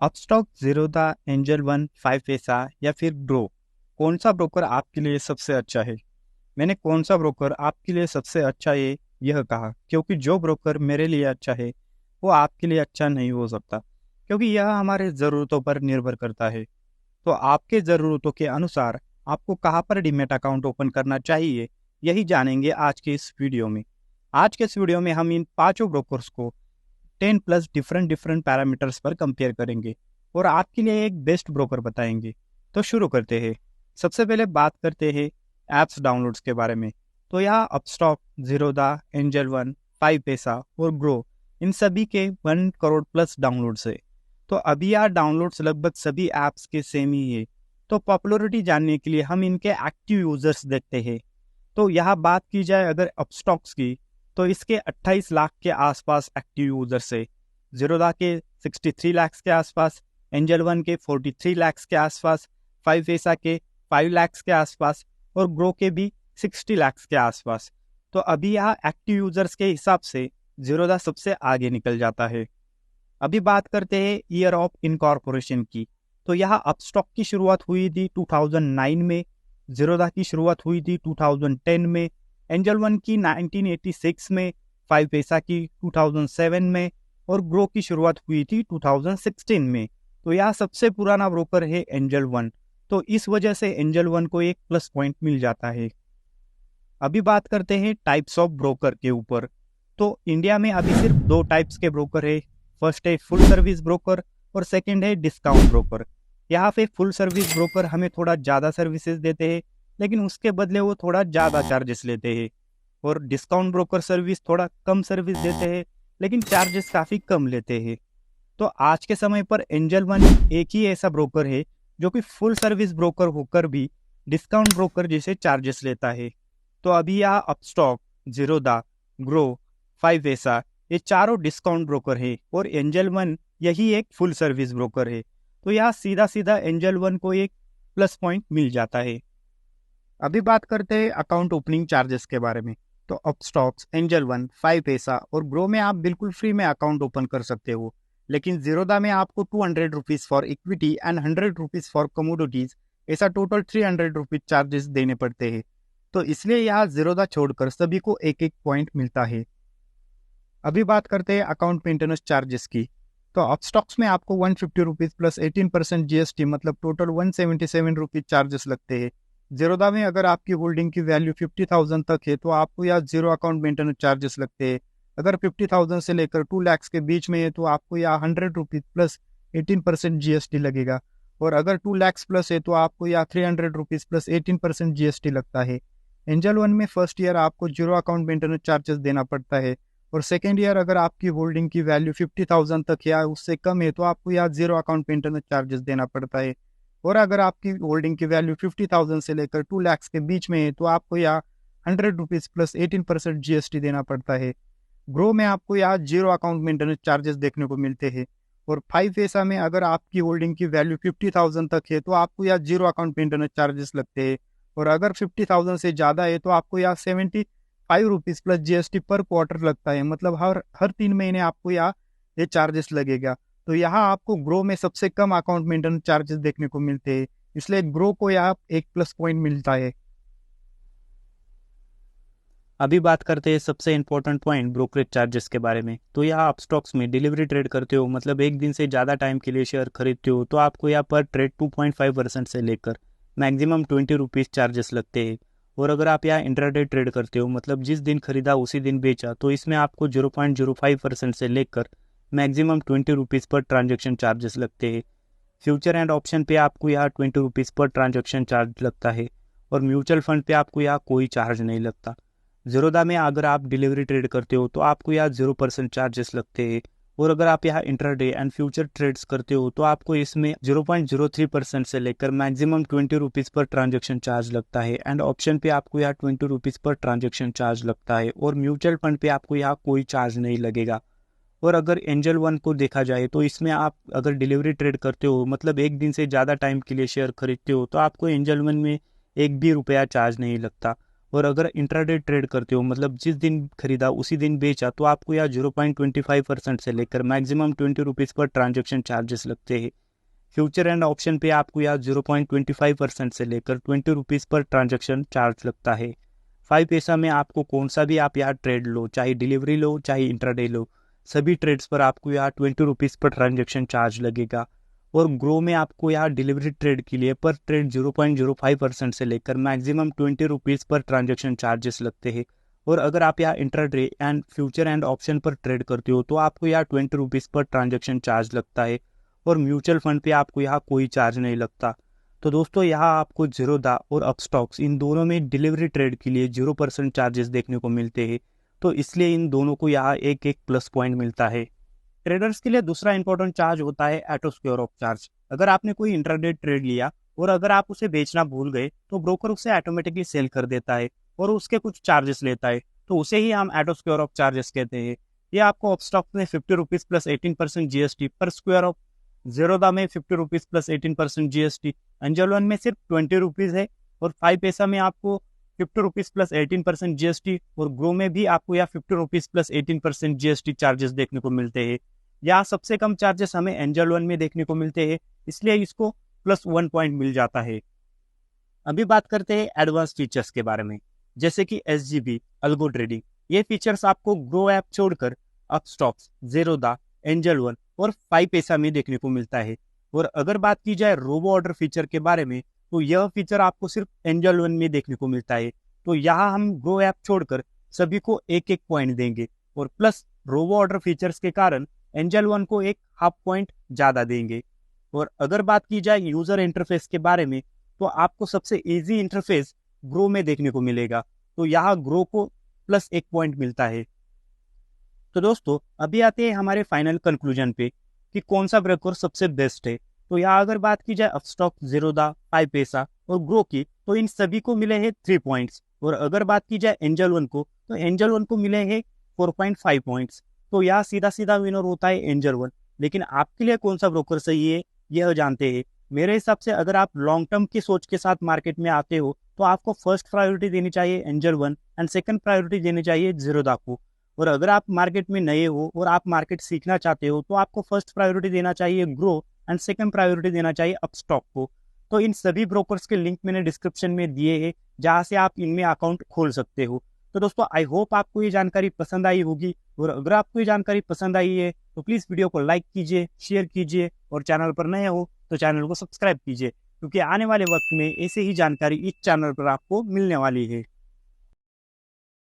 Upstox, Zerodha, angel one, five पैसा या फिर ग्रो, कौन सा ब्रोकर आपके लिए सबसे अच्छा है? मैंने कौन सा ब्रोकर आपके लिए सबसे अच्छा है यह कहा, क्योंकि जो ब्रोकर मेरे लिए अच्छा है वो आपके लिए अच्छा नहीं हो सकता, क्योंकि यह हमारे ज़रूरतों पर निर्भर करता है। तो आपके ज़रूरतों के अनुसार आपको कहाँ पर डीमैट अकाउंट ओपन करना चाहिए, यही जानेंगे आज के इस वीडियो में। आज के इस वीडियो में हम इन पांचों ब्रोकर्स को 10 प्लस डिफरेंट डिफरेंट पैरामीटर्स पर कंपेयर करेंगे और आपके लिए एक बेस्ट ब्रोकर बताएंगे। तो शुरू करते हैं। सबसे पहले बात करते हैं ऐप्स डाउनलोड्स के बारे में। तो यहाँ Upstox, Zerodha, angel one, five पैसा और ग्रो, इन सभी के 1 करोड़ प्लस डाउनलोड्स है। तो अभी यार डाउनलोड्स लगभग सभी ऐप्स के सेम ही है। तो पॉपुलरिटी जानने के लिए हम इनके एक्टिव यूजर्स देखते हैं। तो यहाँ बात की जाए अगर अपस्टॉक्स की, तो इसके 28 लाख के आसपास एक्टिव यूजर्स है। ज़ीरोधा के 63 लाख के आसपास, एंजल वन के 43 लाख के आसपास, फाइव पैसा के 5 लाख के आसपास और ग्रो के भी 60 लाख के आसपास। तो अभी यहाँ एक्टिव यूजर्स के हिसाब से ज़ीरोधा सबसे आगे निकल जाता है। अभी बात करते हैं ईयर ऑफ इनकॉर्पोरेशन की। तो यहाँ अपस्टॉक की शुरुआत हुई थी 2009 में, ज़ीरोधा की शुरुआत हुई थी 2010 में, एंजल वन की 1986 में, फाइव पैसा की 2007 में और ग्रो की शुरुआत हुई थी 2016 में। तो यहाँ सबसे पुराना ब्रोकर है एंजल वन, तो इस वजह से एंजल वन को एक प्लस पॉइंट मिल जाता है। अभी बात करते हैं टाइप्स ऑफ ब्रोकर के ऊपर। तो इंडिया में अभी सिर्फ दो टाइप्स के ब्रोकर है। फर्स्ट है फुल सर्विस ब्रोकर और सेकंड है डिस्काउंट ब्रोकर। यहाँ पे फुल सर्विस ब्रोकर हमें थोड़ा ज़्यादा सर्विसेज देते हैं, लेकिन उसके बदले वो थोड़ा ज़्यादा चार्जेस लेते हैं। और डिस्काउंट ब्रोकर सर्विस थोड़ा कम सर्विस देते हैं, लेकिन चार्जेस काफ़ी कम लेते हैं। तो आज के समय पर एंजल वन एक ही ऐसा ब्रोकर है जो कि फुल सर्विस ब्रोकर होकर भी डिस्काउंट ब्रोकर जैसे चार्जेस लेता है। तो अभी यहाँ अपस्टॉक, ज़ीरोधा, ग्रो, फाइव पैसा, ये चारों डिस्काउंट ब्रोकर है और एंजल वन यही एक फुल सर्विस ब्रोकर है। तो यहाँ सीधा सीधा एंजल वन को एक प्लस पॉइंट मिल जाता है। अभी बात करते हैं अकाउंट ओपनिंग चार्जेस के बारे में। तो अपस्टॉक्स, एंजल वन, फाइव पैसा और ग्रो में आप बिल्कुल फ्री में अकाउंट ओपन कर सकते हो, लेकिन ज़ीरोधा में आपको 200 rupees for equity and 100 rupees for commodities, ऐसा टोटल 300 रुपीज़ चार्जेस देने पड़ते हैं। तो इसलिए यहाँ ज़ीरोधा छोड़कर सभी को एक एक पॉइंट मिलता है। अभी बात करते हैं अकाउंट मेंटेनेंस चार्जेस की। तो अपस्टॉक्स में आपको 150 रुपीज़ प्लस 18% जीएसटी, मतलब टोटल 177 रुपीज़ चार्जेस लगते हैं। ज़ीरोधा में अगर आपकी होल्डिंग की वैल्यू 50,000 तक है तो आपको यहाँ जीरो अकाउंट मेंटेनेंस चार्जेस लगते हैं। अगर 50,000 से लेकर 2 लाख के बीच में है तो आपको यहाँ 100 रुपीज़ प्लस 18% जीएसटी लगेगा। और अगर 2 लाख प्लस है तो आपको यहाँ 300 रुपीज़ प्लस 18% जीएसटी लगता है। एंजल वन में फर्स्ट ईयर आपको जीरो अकाउंट मेंटेनेंस चार्जेस देना पड़ता है, और सेकेंड ईयर अगर आपकी होल्डिंग की वैल्यू 50,000 तक या उससे कम है तो आपको यहाँ जीरो अकाउंट मेंटेनेंस चार्जेस देना पड़ता है। और अगर आपकी होल्डिंग की वैल्यू 50,000 से लेकर 2 लाख के बीच में है तो आपको यहाँ 100 रुपीज़ प्लस 18% जीएसटी देना पड़ता है। ग्रो में आपको यहाँ जीरो अकाउंट मेंटेनेंस चार्जेस देखने को मिलते हैं। और फाइव पैसा में अगर आपकी होल्डिंग की वैल्यू 50,000 तक है तो आपको यहाँ जीरो अकाउंट मेंटेनेंस चार्जेस लगते हैं। और अगर 50,000 से ज़्यादा है तो आपको यहाँ 75 रुपीज़ प्लस जीएसटी पर क्वार्टर लगता है, मतलब हर 3 महीने आपको यहाँ ये चार्जेस लगेगा। तो यहाँ आपको ग्रो में सबसे कम अकाउंट मेंटेनेंस चार्जेस देखने को मिलते हैं, इसलिए ग्रो को यहाँ एक प्लस पॉइंट मिलता है। अभी बात करते हैं सबसे इम्पोर्टेंट पॉइंट ब्रोकरेज चार्जेस के बारे में। तो यहाँ आप स्टॉक्स में डिलीवरी ट्रेड करते हो, मतलब एक दिन से ज़्यादा टाइम के लिए शेयर खरीदते हो, तो आपको यहाँ पर ट्रेड 2.5% से लेकर मैक्सिमम 20 रुपीज़ चार्जेस लगते हैं। और अगर आप यहाँ इंट्राडे ट्रेड करते हो, मतलब जिस दिन खरीदा उसी दिन बेचा, तो इसमें आपको 0.05% से लेकर maximum 20 rupees per transaction charges लगते हैं। फ्यूचर एंड ऑप्शन पे आपको यहाँ 20 रुपीज़ पर ट्रांजेक्शन चार्ज लगता है और म्यूचुअल फंड पे आपको यहाँ कोई चार्ज नहीं लगता। ज़ीरोधा में अगर आप डिलीवरी ट्रेड करते हो तो आपको यहाँ 0% चार्जेस लगते हैं। और अगर आप यहाँ इंट्राडे एंड फ्यूचर ट्रेड्स करते हो तो आपको इसमें 0.03% से लेकर maximum 20 rupees per transaction charge लगता है। एंड ऑप्शन पे आपको यहाँ 20 रुपीज़ पर ट्रांजेक्शन चार्ज लगता है और म्यूचुअल फंड पे आपको यहाँ कोई चार्ज नहीं लगेगा। और अगर एंजल वन को देखा जाए तो इसमें आप अगर डिलीवरी ट्रेड करते हो, मतलब एक दिन से ज़्यादा टाइम के लिए शेयर खरीदते हो, तो आपको एंजल वन में एक भी रुपया चार्ज नहीं लगता। और अगर इंट्राडे ट्रेड करते हो मतलब जिस दिन खरीदा उसी दिन बेचा तो आपको यहाँ 0.25% से लेकर maximum 20 rupees per transaction charges लगते हैं। फ्यूचर एंड ऑप्शन पे आपको यहाँ 0.25% से लेकर 20 रुपीज़ पर ट्रांजेक्शन चार्ज लगता है। 5 पैसा में आपको कौन सा भी आप यहाँ ट्रेड लो, चाहे डिलीवरी लो चाहे इंट्राडे लो, सभी ट्रेड्स पर आपको यहाँ 20 रुपीज़ पर ट्रांजेक्शन चार्ज लगेगा। और ग्रो में आपको यहाँ डिलीवरी ट्रेड के लिए पर ट्रेड 0.05% से लेकर maximum 20 rupees per transaction charges लगते हैं। और अगर आप यहाँ intraday and future and option पर ट्रेड करते हो तो आपको यहाँ 20 रुपीज़ पर ट्रांजेक्शन चार्ज लगता है। और म्यूचुअल फंड पे आपको यहाँ कोई चार्ज नहीं लगता। तो दोस्तों यहाँ आपको जीरोधा और अपस्टॉक्स इन दोनों में डिलीवरी ट्रेड के लिए 0% चार्जेस देखने को मिलते हैं। तो इसलिए इन दोनों को यहाँ एक एक प्लस पॉइंट मिलता है। ट्रेडर्स के लिए दूसरा इंपॉर्टेंट चार्ज होता है ऑटो स्क्वेयर ऑफ चार्ज। अगर आपने कोई इंट्राडे ट्रेड लिया और अगर आप उसे बेचना भूल गए तो ब्रोकर उसे ऑटोमेटिकली सेल कर देता है और उसके कुछ चार्जेस लेता है, तो उसे ही हम ऑटो स्क्वेयर ऑफ चार्जेस कहते हैं। ये आपको अपस्टॉक में 50 रुपीज़ प्लस 18% जीएसटी पर स्क्वायर ऑफ, जीरोधा में 50 rupees plus 18% GST, angel one में सिर्फ 20 रुपीज़ है, और 5 पैसा में आपको 50 रुपीज़ प्लस 18% जीएसटी, और ग्रो में भी आपको यहाँ 50 रुपीज़ प्लस 18% जीएसटी चार्जेस देखने को मिलते हैं। यहाँ सबसे कम चार्जेस हमें एंजल वन में देखने को मिलते हैं, इसलिए इसको +1 पॉइंट मिल जाता है। अभी बात करते हैं एडवांस फीचर्स के बारे में, जैसे कि SGB अल्गो ट्रेडिंग। ये फीचर्स आपको ग्रो ऐप छोड़कर अपस्टॉक्स, जीरोधा, एंजल वन और 5 पैसा में देखने को मिलता है। और अगर बात की जाए रोबो ऑर्डर फीचर के बारे में तो यह फीचर आपको सिर्फ एंजल वन में देखने को मिलता है। तो यहाँ हम ग्रो ऐप छोड़कर सभी को एक एक पॉइंट देंगे, और प्लस रोबो ऑर्डर फीचर्स के कारण एंजल वन को एक हाफ पॉइंट ज़्यादा देंगे। और अगर बात की जाए यूज़र इंटरफेस के बारे में तो आपको सबसे इजी इंटरफेस ग्रो में देखने को मिलेगा, तो यहाँ ग्रो को +1 पॉइंट मिलता है। तो दोस्तों अभी आते हैं हमारे फाइनल कंक्लूजन पे कि कौन सा ब्रोकर सबसे बेस्ट है। तो यहाँ अगर बात की जाए अपस्टॉक, जीरोधा, 5 पैसा और ग्रो की तो इन सभी को मिले हैं 3 पॉइंट्स, और अगर बात की जाए एंजल वन को तो एंजल वन को मिले हैं 4.5 पॉइंट्स। तो यहाँ सीधा सीधा विनर होता है एंजल वन। लेकिन आपके लिए कौन सा ब्रोकर सही है यह जानते हैं। मेरे हिसाब से अगर आप लॉन्ग टर्म की सोच के साथ मार्केट में आते हो तो आपको फर्स्ट प्रायोरिटी देनी चाहिए angel one and second priority देनी चाहिए जीरोधा को। और अगर आप मार्केट में नए हो और आप मार्केट सीखना चाहते हो तो आपको फर्स्ट प्रायोरिटी देना चाहिए ग्रो एंड सेकंड प्रायोरिटी देना चाहिए अपस्टॉक को। तो इन सभी ब्रोकर्स के लिंक मैंने डिस्क्रिप्शन में दिए हैं, जहां से आप इनमें अकाउंट खोल सकते हो। तो दोस्तों आई होप आपको ये जानकारी पसंद आई होगी, और अगर आपको ये जानकारी पसंद आई है तो प्लीज़ वीडियो को लाइक कीजिए, शेयर कीजिए, और चैनल पर नए हो तो चैनल को सब्सक्राइब कीजिए, क्योंकि आने वाले वक्त में ऐसे ही जानकारी इस चैनल पर आपको मिलने वाली है।